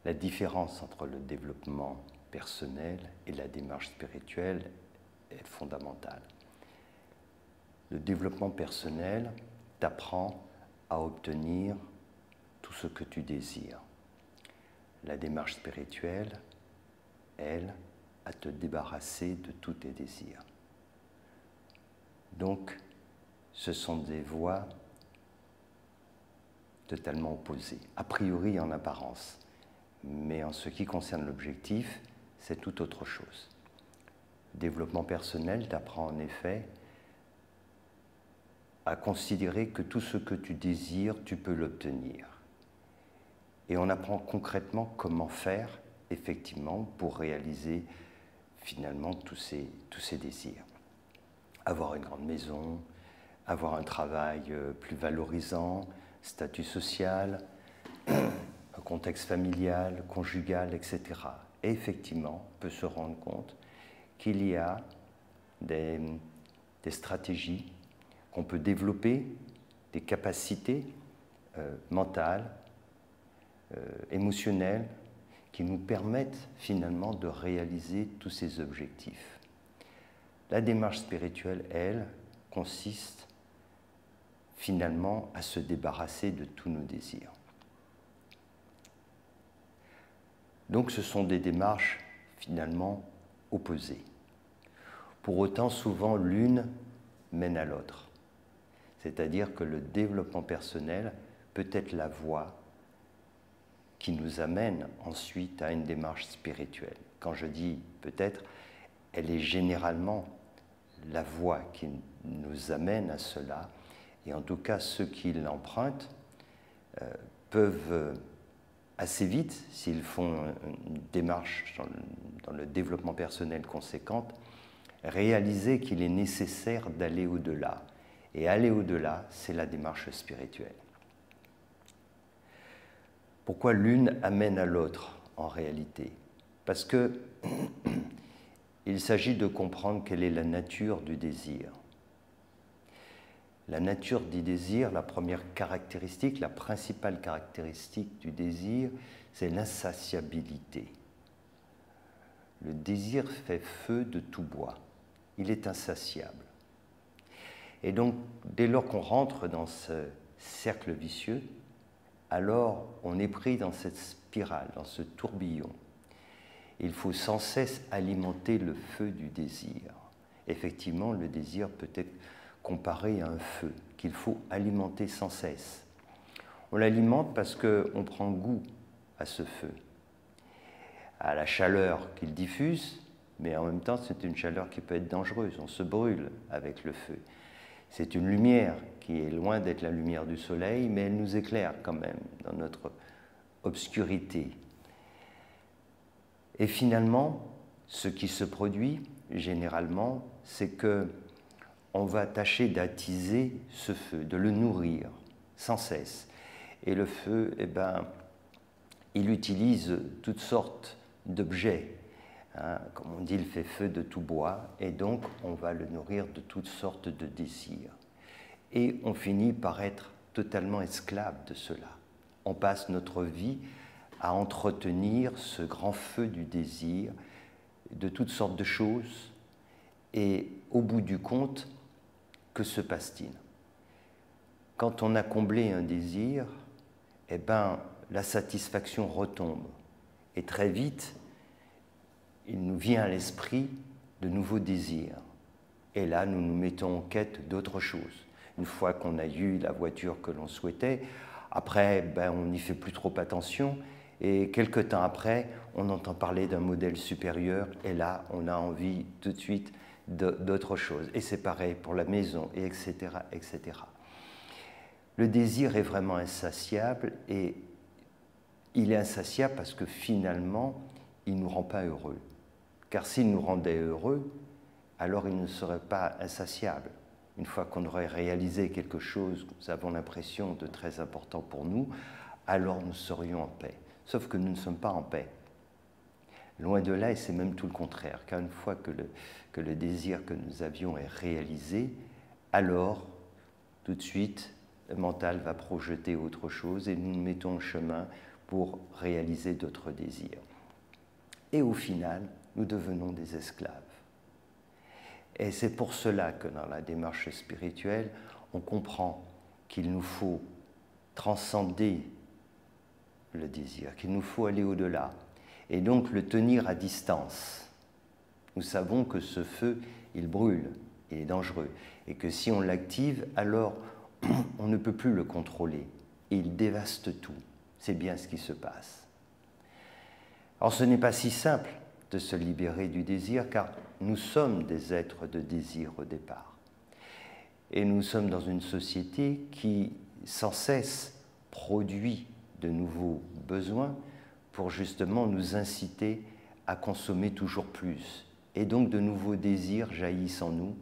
La différence entre le développement personnel et la démarche spirituelle est fondamentale. Le développement personnel t'apprend à obtenir tout ce que tu désires. La démarche spirituelle, elle, à te débarrasser de tous tes désirs. Donc, ce sont des voies totalement opposées, a priori en apparence. Mais en ce qui concerne l'objectif, c'est tout autre chose. Le développement personnel t'apprend en effet à considérer que tout ce que tu désires, tu peux l'obtenir. Et on apprend concrètement comment faire, effectivement, pour réaliser finalement tous ces désirs. Avoir une grande maison, avoir un travail plus valorisant, statut social, un contexte familial, conjugal, etc. Et effectivement, on peut se rendre compte qu'il y a des stratégies qu'on peut développer, des capacités mentales, émotionnelles, qui nous permettent finalement de réaliser tous ces objectifs. La démarche spirituelle, elle, consiste finalement à se débarrasser de tous nos désirs. Donc ce sont des démarches finalement opposées. Pour autant, souvent l'une mène à l'autre. C'est-à-dire que le développement personnel peut être la voie qui nous amène ensuite à une démarche spirituelle. Quand je dis peut-être, elle est généralement la voie qui nous amène à cela. Et en tout cas, ceux qui l'empruntent peuvent assez vite, s'ils font une démarche dans le développement personnel conséquente, réaliser qu'il est nécessaire d'aller au-delà. Et aller au-delà, c'est la démarche spirituelle. Pourquoi l'une amène à l'autre, en réalité? Parce que il s'agit de comprendre quelle est la nature du désir. La nature du désir, la première caractéristique, la principale caractéristique du désir, c'est l'insatiabilité. Le désir fait feu de tout bois. Il est insatiable. Et donc, dès lors qu'on rentre dans ce cercle vicieux, alors on est pris dans cette spirale, dans ce tourbillon. Il faut sans cesse alimenter le feu du désir. Effectivement, le désir peut être comparé à un feu qu'il faut alimenter sans cesse. On l'alimente parce qu'on prend goût à ce feu, à la chaleur qu'il diffuse, mais en même temps c'est une chaleur qui peut être dangereuse, on se brûle avec le feu. C'est une lumière qui est loin d'être la lumière du soleil, mais elle nous éclaire quand même dans notre obscurité. Et finalement, ce qui se produit généralement, c'est que on va tâcher d'attiser ce feu, de le nourrir sans cesse. Et le feu, eh ben, il utilise toutes sortes d'objets. Hein. Comme on dit, il fait feu de tout bois, et donc on va le nourrir de toutes sortes de désirs. Et on finit par être totalement esclave de cela. On passe notre vie à entretenir ce grand feu du désir, de toutes sortes de choses, et au bout du compte, que se passe-t-il? Quand on a comblé un désir, eh ben, la satisfaction retombe. Et très vite, il nous vient à l'esprit de nouveaux désirs. Et là, nous nous mettons en quête d'autre chose. Une fois qu'on a eu la voiture que l'on souhaitait, après, ben, on n'y fait plus trop attention. Et quelque temps après, on entend parler d'un modèle supérieur. Et là, on a envie tout de suite d'autre chose. Et c'est pareil pour la maison, et etc., etc. Le désir est vraiment insatiable, et il est insatiable parce que finalement, il ne nous rend pas heureux. Car s'il nous rendait heureux, alors il ne serait pas insatiable. Une fois qu'on aurait réalisé quelque chose, nous avons l'impression de très important pour nous, alors nous serions en paix. Sauf que nous ne sommes pas en paix. Loin de là, et c'est même tout le contraire, car une fois que le désir que nous avions est réalisé, alors, tout de suite, le mental va projeter autre chose et nous nous mettons en chemin pour réaliser d'autres désirs. Et au final, nous devenons des esclaves. Et c'est pour cela que dans la démarche spirituelle, on comprend qu'il nous faut transcender le désir, qu'il nous faut aller au-delà, et donc le tenir à distance. Nous savons que ce feu, il brûle, il est dangereux, et que si on l'active, alors on ne peut plus le contrôler, et il dévaste tout. C'est bien ce qui se passe. Alors ce n'est pas si simple de se libérer du désir, car nous sommes des êtres de désir au départ. Et nous sommes dans une société qui, sans cesse, produit de nouveaux besoins pour justement nous inciter à consommer toujours plus. Et donc de nouveaux désirs jaillissent en nous,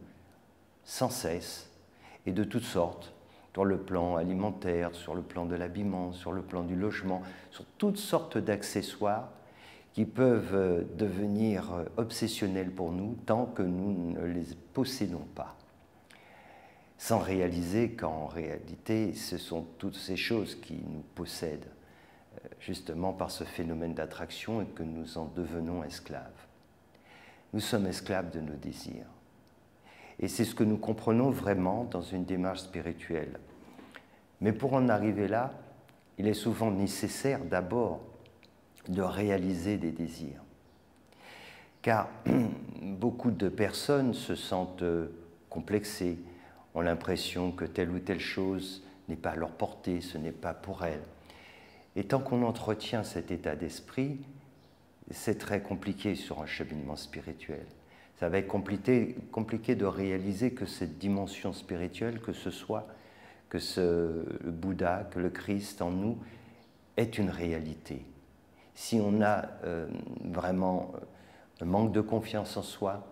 sans cesse, et de toutes sortes, sur le plan alimentaire, sur le plan de l'habillement, sur le plan du logement, sur toutes sortes d'accessoires qui peuvent devenir obsessionnels pour nous tant que nous ne les possédons pas. Sans réaliser qu'en réalité, ce sont toutes ces choses qui nous possèdent, justement par ce phénomène d'attraction et que nous en devenons esclaves. Nous sommes esclaves de nos désirs. Et c'est ce que nous comprenons vraiment dans une démarche spirituelle. Mais pour en arriver là, il est souvent nécessaire d'abord de réaliser des désirs. Car beaucoup de personnes se sentent complexées, ont l'impression que telle ou telle chose n'est pas à leur portée, ce n'est pas pour elles. Et tant qu'on entretient cet état d'esprit, c'est très compliqué sur un cheminement spirituel. Ça va être compliqué de réaliser que cette dimension spirituelle, que ce soit, que le Bouddha, que le Christ en nous, est une réalité. Si on a vraiment un manque de confiance en soi,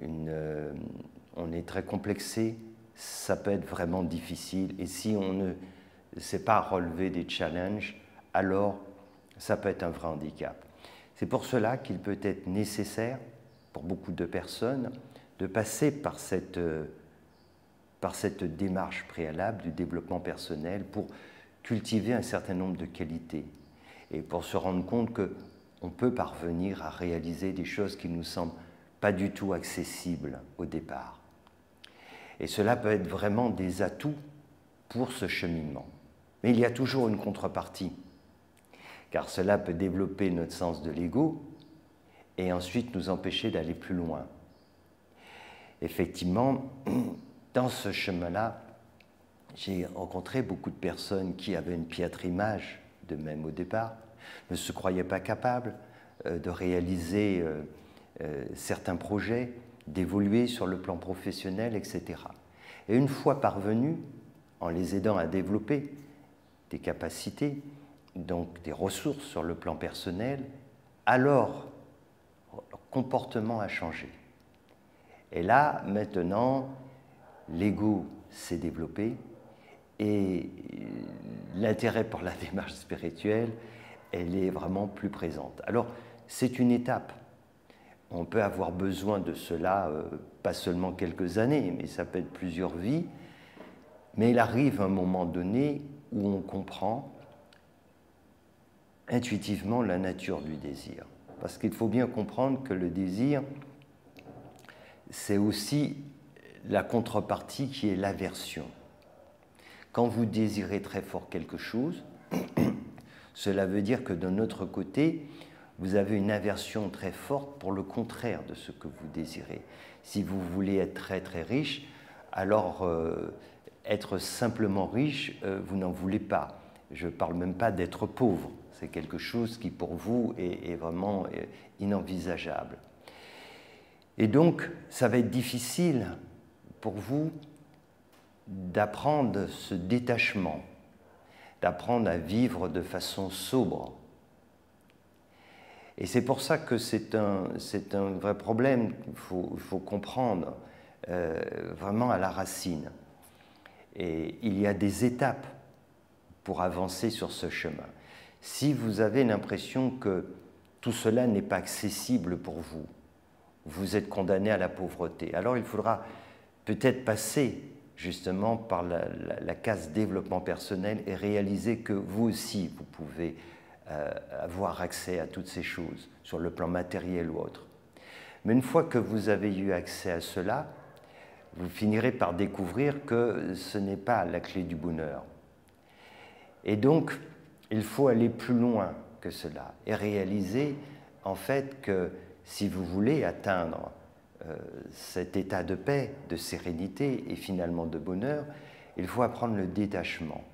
on est très complexé, ça peut être vraiment difficile. Et si on ne sait pas relever des challenges, alors ça peut être un vrai handicap. C'est pour cela qu'il peut être nécessaire, pour beaucoup de personnes, de passer par cette démarche préalable du développement personnel pour cultiver un certain nombre de qualités et pour se rendre compte qu'on peut parvenir à réaliser des choses qui ne nous semblent pas du tout accessibles au départ. Et cela peut être vraiment des atouts pour ce cheminement. Mais il y a toujours une contrepartie, car cela peut développer notre sens de l'ego et ensuite nous empêcher d'aller plus loin. Effectivement, dans ce chemin-là, j'ai rencontré beaucoup de personnes qui avaient une piètre image d'eux-mêmes au départ, ne se croyaient pas capables de réaliser certains projets, d'évoluer sur le plan professionnel, etc. Et une fois parvenus, en les aidant à développer des capacités, donc des ressources sur le plan personnel, alors leur comportement a changé. Et là, maintenant, l'ego s'est développé et l'intérêt pour la démarche spirituelle, elle est vraiment plus présente. Alors, c'est une étape. On peut avoir besoin de cela, pas seulement quelques années, mais ça peut être plusieurs vies. Mais il arrive un moment donné où on comprend intuitivement la nature du désir. Parce qu'il faut bien comprendre que le désir, c'est aussi la contrepartie qui est l'aversion. Quand vous désirez très fort quelque chose, cela veut dire que de notre côté, vous avez une aversion très forte pour le contraire de ce que vous désirez. Si vous voulez être très très riche, alors être simplement riche, vous n'en voulez pas. Je ne parle même pas d'être pauvre. C'est quelque chose qui pour vous est vraiment inenvisageable. Et donc, ça va être difficile pour vous d'apprendre ce détachement, d'apprendre à vivre de façon sobre. Et c'est pour ça que c'est un vrai problème qu'il faut comprendre vraiment à la racine. Et il y a des étapes pour avancer sur ce chemin. Si vous avez l'impression que tout cela n'est pas accessible pour vous, vous êtes condamné à la pauvreté. Alors il faudra peut-être passer justement par la case développement personnel et réaliser que vous aussi, vous pouvez avoir accès à toutes ces choses, sur le plan matériel ou autre. Mais une fois que vous avez eu accès à cela, vous finirez par découvrir que ce n'est pas la clé du bonheur. Et donc, il faut aller plus loin que cela et réaliser en fait que si vous voulez atteindre cet état de paix, de sérénité et finalement de bonheur, il faut apprendre le détachement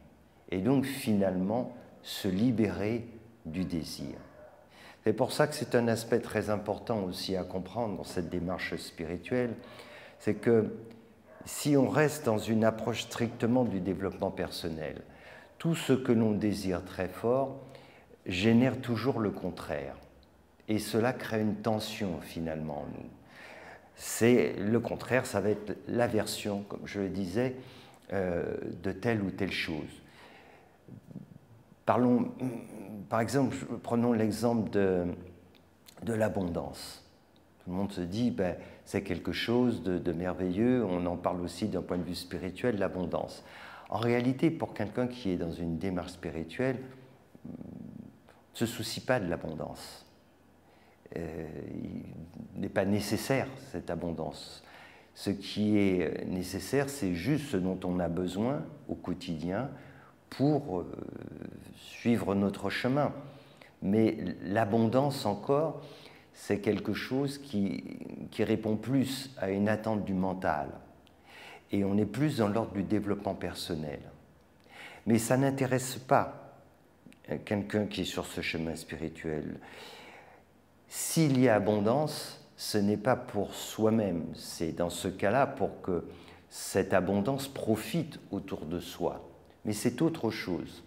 et donc finalement se libérer du désir. C'est pour ça que c'est un aspect très important aussi à comprendre dans cette démarche spirituelle, c'est que si on reste dans une approche strictement du développement personnel, tout ce que l'on désire très fort génère toujours le contraire. Et cela crée une tension finalement en nous. C'est le contraire, ça va être l'aversion, comme je le disais, de telle ou telle chose. Parlons, par exemple, prenons l'exemple de l'abondance. Tout le monde se dit, ben, c'est quelque chose de merveilleux, on en parle aussi d'un point de vue spirituel, l'abondance. En réalité, pour quelqu'un qui est dans une démarche spirituelle, ne se soucie pas de l'abondance. Il n'est pas nécessaire, cette abondance. Ce qui est nécessaire, c'est juste ce dont on a besoin au quotidien pour suivre notre chemin. Mais l'abondance encore, c'est quelque chose qui répond plus à une attente du mental. Et on est plus dans l'ordre du développement personnel. Mais ça n'intéresse pas quelqu'un qui est sur ce chemin spirituel. S'il y a abondance, ce n'est pas pour soi-même, c'est dans ce cas-là pour que cette abondance profite autour de soi. Mais c'est autre chose.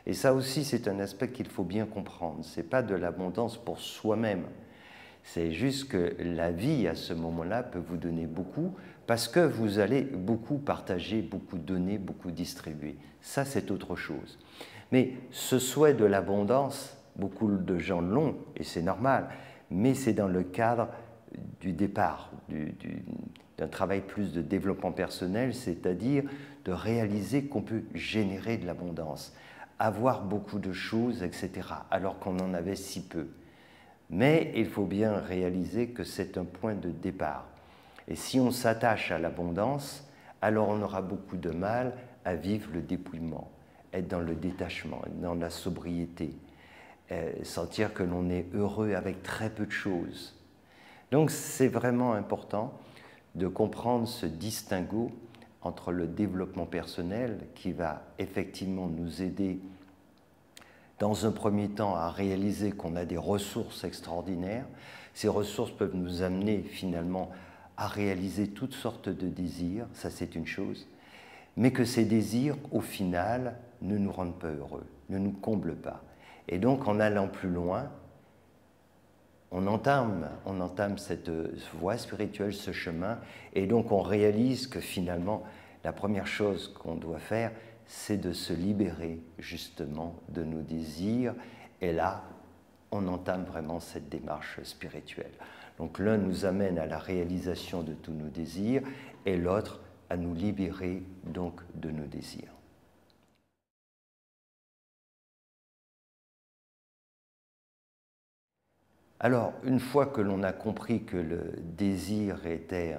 Et ça aussi, c'est un aspect qu'il faut bien comprendre. Ce n'est pas de l'abondance pour soi-même. C'est juste que la vie, à ce moment-là, peut vous donner beaucoup parce que vous allez beaucoup partager, beaucoup donner, beaucoup distribuer. Ça, c'est autre chose. Mais ce souhait de l'abondance, beaucoup de gens l'ont, et c'est normal, mais c'est dans le cadre du départ, d'un travail plus de développement personnel, c'est-à-dire de réaliser qu'on peut générer de l'abondance, avoir beaucoup de choses, etc., alors qu'on en avait si peu. Mais il faut bien réaliser que c'est un point de départ. Et si on s'attache à l'abondance, alors on aura beaucoup de mal à vivre le dépouillement, être dans le détachement, être dans la sobriété, sentir que l'on est heureux avec très peu de choses. Donc c'est vraiment important de comprendre ce distinguo entre le développement personnel qui va effectivement nous aider dans un premier temps à réaliser qu'on a des ressources extraordinaires. Ces ressources peuvent nous amener finalement à réaliser toutes sortes de désirs, ça c'est une chose, mais que ces désirs au final ne nous rendent pas heureux, ne nous comblent pas. Et donc, en allant plus loin, on entame cette voie spirituelle, ce chemin, et donc on réalise que finalement, la première chose qu'on doit faire, c'est de se libérer justement de nos désirs, et là, on entame vraiment cette démarche spirituelle. Donc l'un nous amène à la réalisation de tous nos désirs, et l'autre à nous libérer donc de nos désirs. Alors, une fois que l'on a compris que le désir était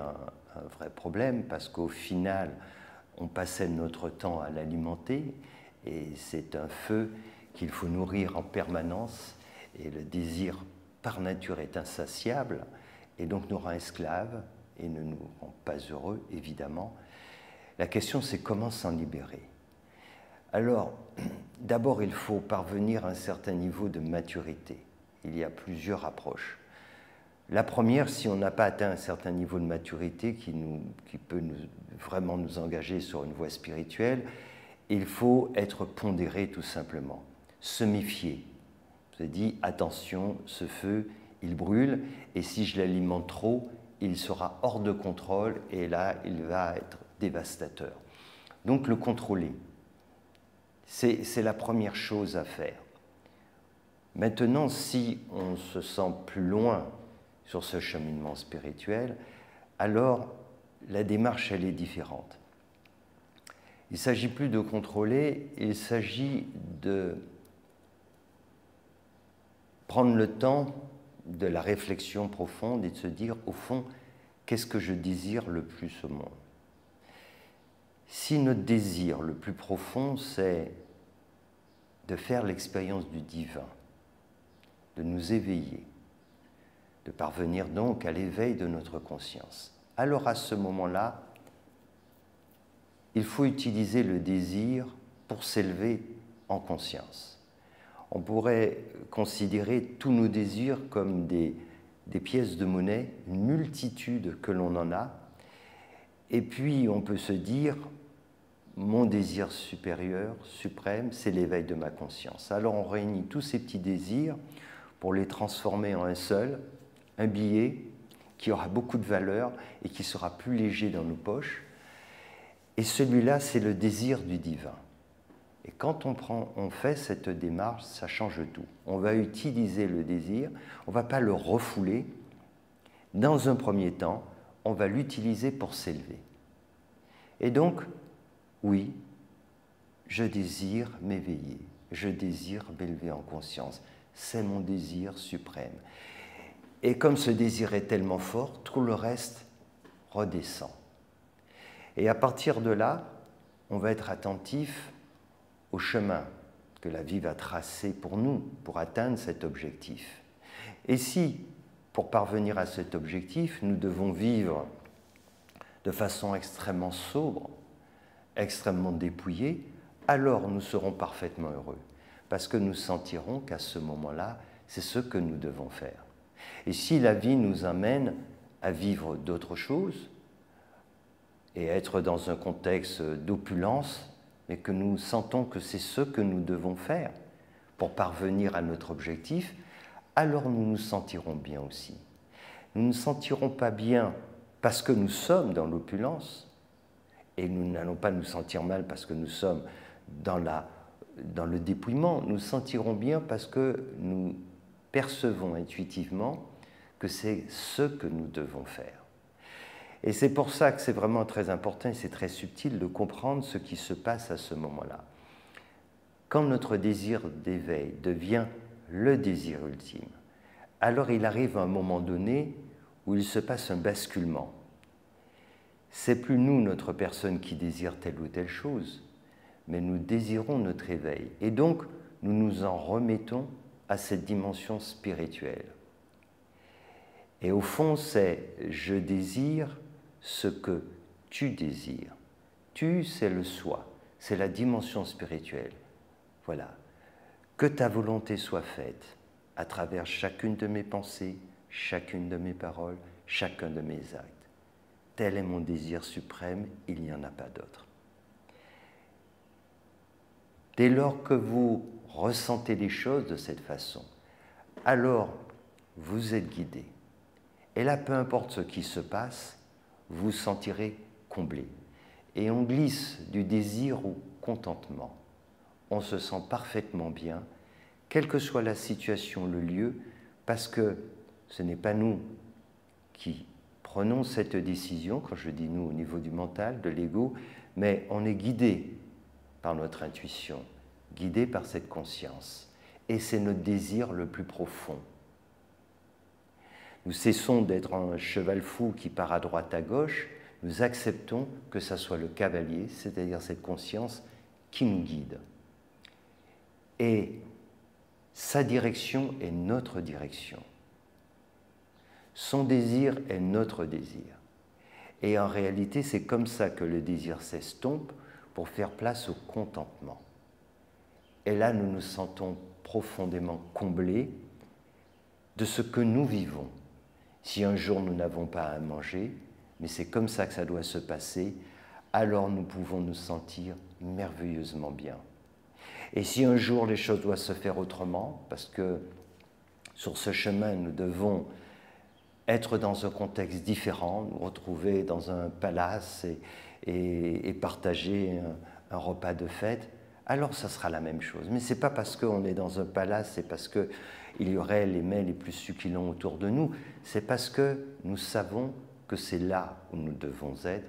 un vrai problème, parce qu'au final, on passait notre temps à l'alimenter, et c'est un feu qu'il faut nourrir en permanence, et le désir par nature est insatiable, et donc nous rend esclaves, et ne nous rend pas heureux, évidemment. La question, c'est comment s'en libérer. Alors, d'abord, il faut parvenir à un certain niveau de maturité. Il y a plusieurs approches. La première, si on n'a pas atteint un certain niveau de maturité qui peut vraiment nous engager sur une voie spirituelle, il faut être pondéré tout simplement, se méfier. Je vous ai dit, attention, ce feu, il brûle, et si je l'alimente trop, il sera hors de contrôle, et là, il va être dévastateur. Donc le contrôler, c'est la première chose à faire. Maintenant, si on se sent plus loin sur ce cheminement spirituel, alors la démarche, elle est différente. Il ne s'agit plus de contrôler, il s'agit de prendre le temps de la réflexion profonde et de se dire, au fond, qu'est-ce que je désire le plus au monde? Si notre désir le plus profond, c'est de faire l'expérience du divin, de nous éveiller, de parvenir donc à l'éveil de notre conscience, alors à ce moment-là, il faut utiliser le désir pour s'élever en conscience. On pourrait considérer tous nos désirs comme des pièces de monnaie, une multitude que l'on en a, et puis on peut se dire, mon désir supérieur, suprême, c'est l'éveil de ma conscience. Alors on réunit tous ces petits désirs pour les transformer en un seul, un billet qui aura beaucoup de valeur et qui sera plus léger dans nos poches. Et celui-là, c'est le désir du divin. Et quand on fait cette démarche, ça change tout. On va utiliser le désir, on ne va pas le refouler. Dans un premier temps, on va l'utiliser pour s'élever. Et donc, oui, je désire m'éveiller, je désire m'élever en conscience. C'est mon désir suprême. Et comme ce désir est tellement fort, tout le reste redescend. Et à partir de là, on va être attentif au chemin que la vie va tracer pour nous, pour atteindre cet objectif. Et si, pour parvenir à cet objectif, nous devons vivre de façon extrêmement sobre, extrêmement dépouillée, alors nous serons parfaitement heureux, parce que nous sentirons qu'à ce moment-là, c'est ce que nous devons faire. Et si la vie nous amène à vivre d'autres choses, et être dans un contexte d'opulence, mais que nous sentons que c'est ce que nous devons faire pour parvenir à notre objectif, alors nous nous sentirons bien aussi. Nous ne nous sentirons pas bien parce que nous sommes dans l'opulence, et nous n'allons pas nous sentir mal parce que nous sommes dans le dépouillement, nous nous sentirons bien parce que nous percevons intuitivement que c'est ce que nous devons faire. Et c'est pour ça que c'est vraiment très important et c'est très subtil de comprendre ce qui se passe à ce moment-là. Quand notre désir d'éveil devient le désir ultime, alors il arrive un moment donné où il se passe un basculement. C'est plus nous, notre personne, qui désire telle ou telle chose, mais nous désirons notre éveil. Et donc, nous nous en remettons à cette dimension spirituelle. Et au fond, c'est « je désire » ce que tu désires. Tu, c'est le soi, c'est la dimension spirituelle. Voilà. Que ta volonté soit faite à travers chacune de mes pensées, chacune de mes paroles, chacun de mes actes. Tel est mon désir suprême, il n'y en a pas d'autre. Dès lors que vous ressentez les choses de cette façon, alors vous êtes guidé. Et là, peu importe ce qui se passe, vous sentirez comblé. Et on glisse du désir au contentement. On se sent parfaitement bien, quelle que soit la situation, le lieu, parce que ce n'est pas nous qui prenons cette décision, quand je dis nous au niveau du mental, de l'ego, mais on est guidé par notre intuition, guidé par cette conscience. Et c'est notre désir le plus profond. Nous cessons d'être un cheval fou qui part à droite, à gauche, nous acceptons que ça soit le cavalier, c'est-à-dire cette conscience qui nous guide. Et sa direction est notre direction. Son désir est notre désir. Et en réalité, c'est comme ça que le désir s'estompe pour faire place au contentement. Et là, nous nous sentons profondément comblés de ce que nous vivons. Si un jour nous n'avons pas à manger, mais c'est comme ça que ça doit se passer, alors nous pouvons nous sentir merveilleusement bien. Et si un jour les choses doivent se faire autrement, parce que sur ce chemin nous devons être dans un contexte différent, nous retrouver dans un palace et partager un repas de fête, alors ça sera la même chose. Mais ce n'est pas parce qu'on est dans un palace, c'est parce qu'il y aurait les mets les plus succulents autour de nous, c'est parce que nous savons que c'est là où nous devons être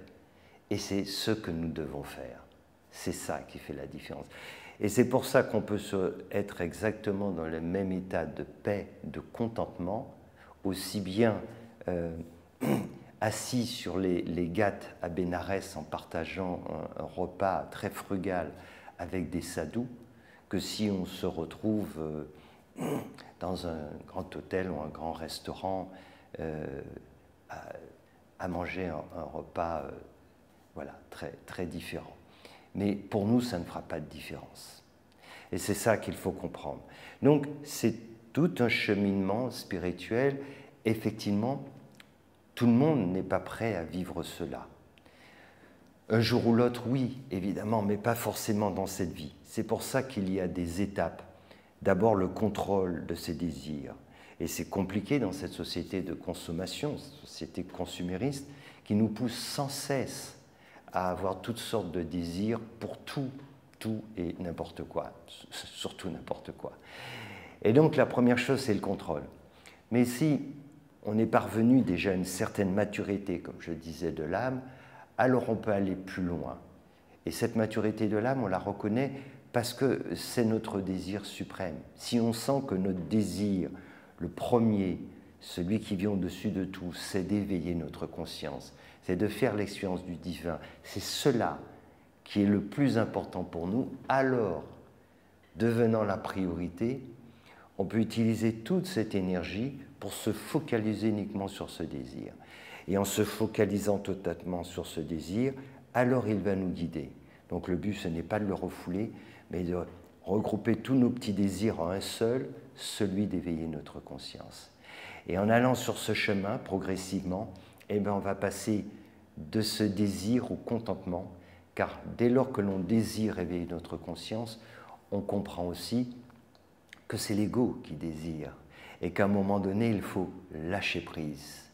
et c'est ce que nous devons faire. C'est ça qui fait la différence. Et c'est pour ça qu'on peut être exactement dans le même état de paix, de contentement, aussi bien assis sur les gâtes à Bénarès en partageant un repas très frugal avec des sadhus, que si on se retrouve dans un grand hôtel ou un grand restaurant à manger un repas voilà, très, très différent. Mais pour nous, ça ne fera pas de différence. Et c'est ça qu'il faut comprendre. Donc, c'est tout un cheminement spirituel. Effectivement, tout le monde n'est pas prêt à vivre cela. Un jour ou l'autre, oui, évidemment, mais pas forcément dans cette vie. C'est pour ça qu'il y a des étapes. D'abord, le contrôle de ses désirs. Et c'est compliqué dans cette société de consommation, société consumériste, qui nous pousse sans cesse à avoir toutes sortes de désirs pour tout et n'importe quoi, surtout n'importe quoi. Et donc la première chose, c'est le contrôle. Mais si on est parvenu déjà à une certaine maturité, comme je disais, de l'âme, alors on peut aller plus loin. Et cette maturité de l'âme, on la reconnaît parce que c'est notre désir suprême. Si on sent que notre désir, le premier, celui qui vient au-dessus de tout, c'est d'éveiller notre conscience, c'est de faire l'expérience du divin, c'est cela qui est le plus important pour nous, alors, devenant la priorité, on peut utiliser toute cette énergie pour se focaliser uniquement sur ce désir. Et en se focalisant totalement sur ce désir, alors il va nous guider. Donc le but, ce n'est pas de le refouler, mais de regrouper tous nos petits désirs en un seul, celui d'éveiller notre conscience. Et en allant sur ce chemin, progressivement, eh bien, on va passer de ce désir au contentement, car dès lors que l'on désire éveiller notre conscience, on comprend aussi que c'est l'ego qui désire et qu'à un moment donné, il faut lâcher prise.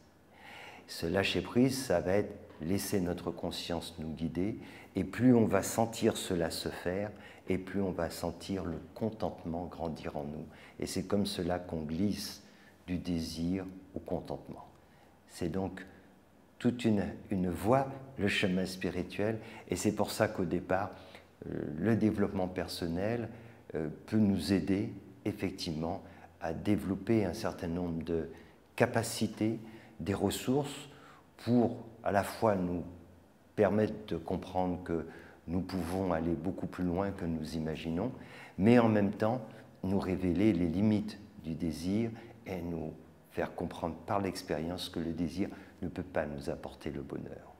Ce lâcher prise, ça va être laisser notre conscience nous guider, et plus on va sentir cela se faire, et plus on va sentir le contentement grandir en nous. Et c'est comme cela qu'on glisse du désir au contentement. C'est donc toute une voie, le chemin spirituel, et c'est pour ça qu'au départ, le développement personnel peut nous aider effectivement à développer un certain nombre de capacités, des ressources pour à la fois nous permettre de comprendre que nous pouvons aller beaucoup plus loin que nous imaginons, mais en même temps nous révéler les limites du désir et nous faire comprendre par l'expérience que le désir ne peut pas nous apporter le bonheur.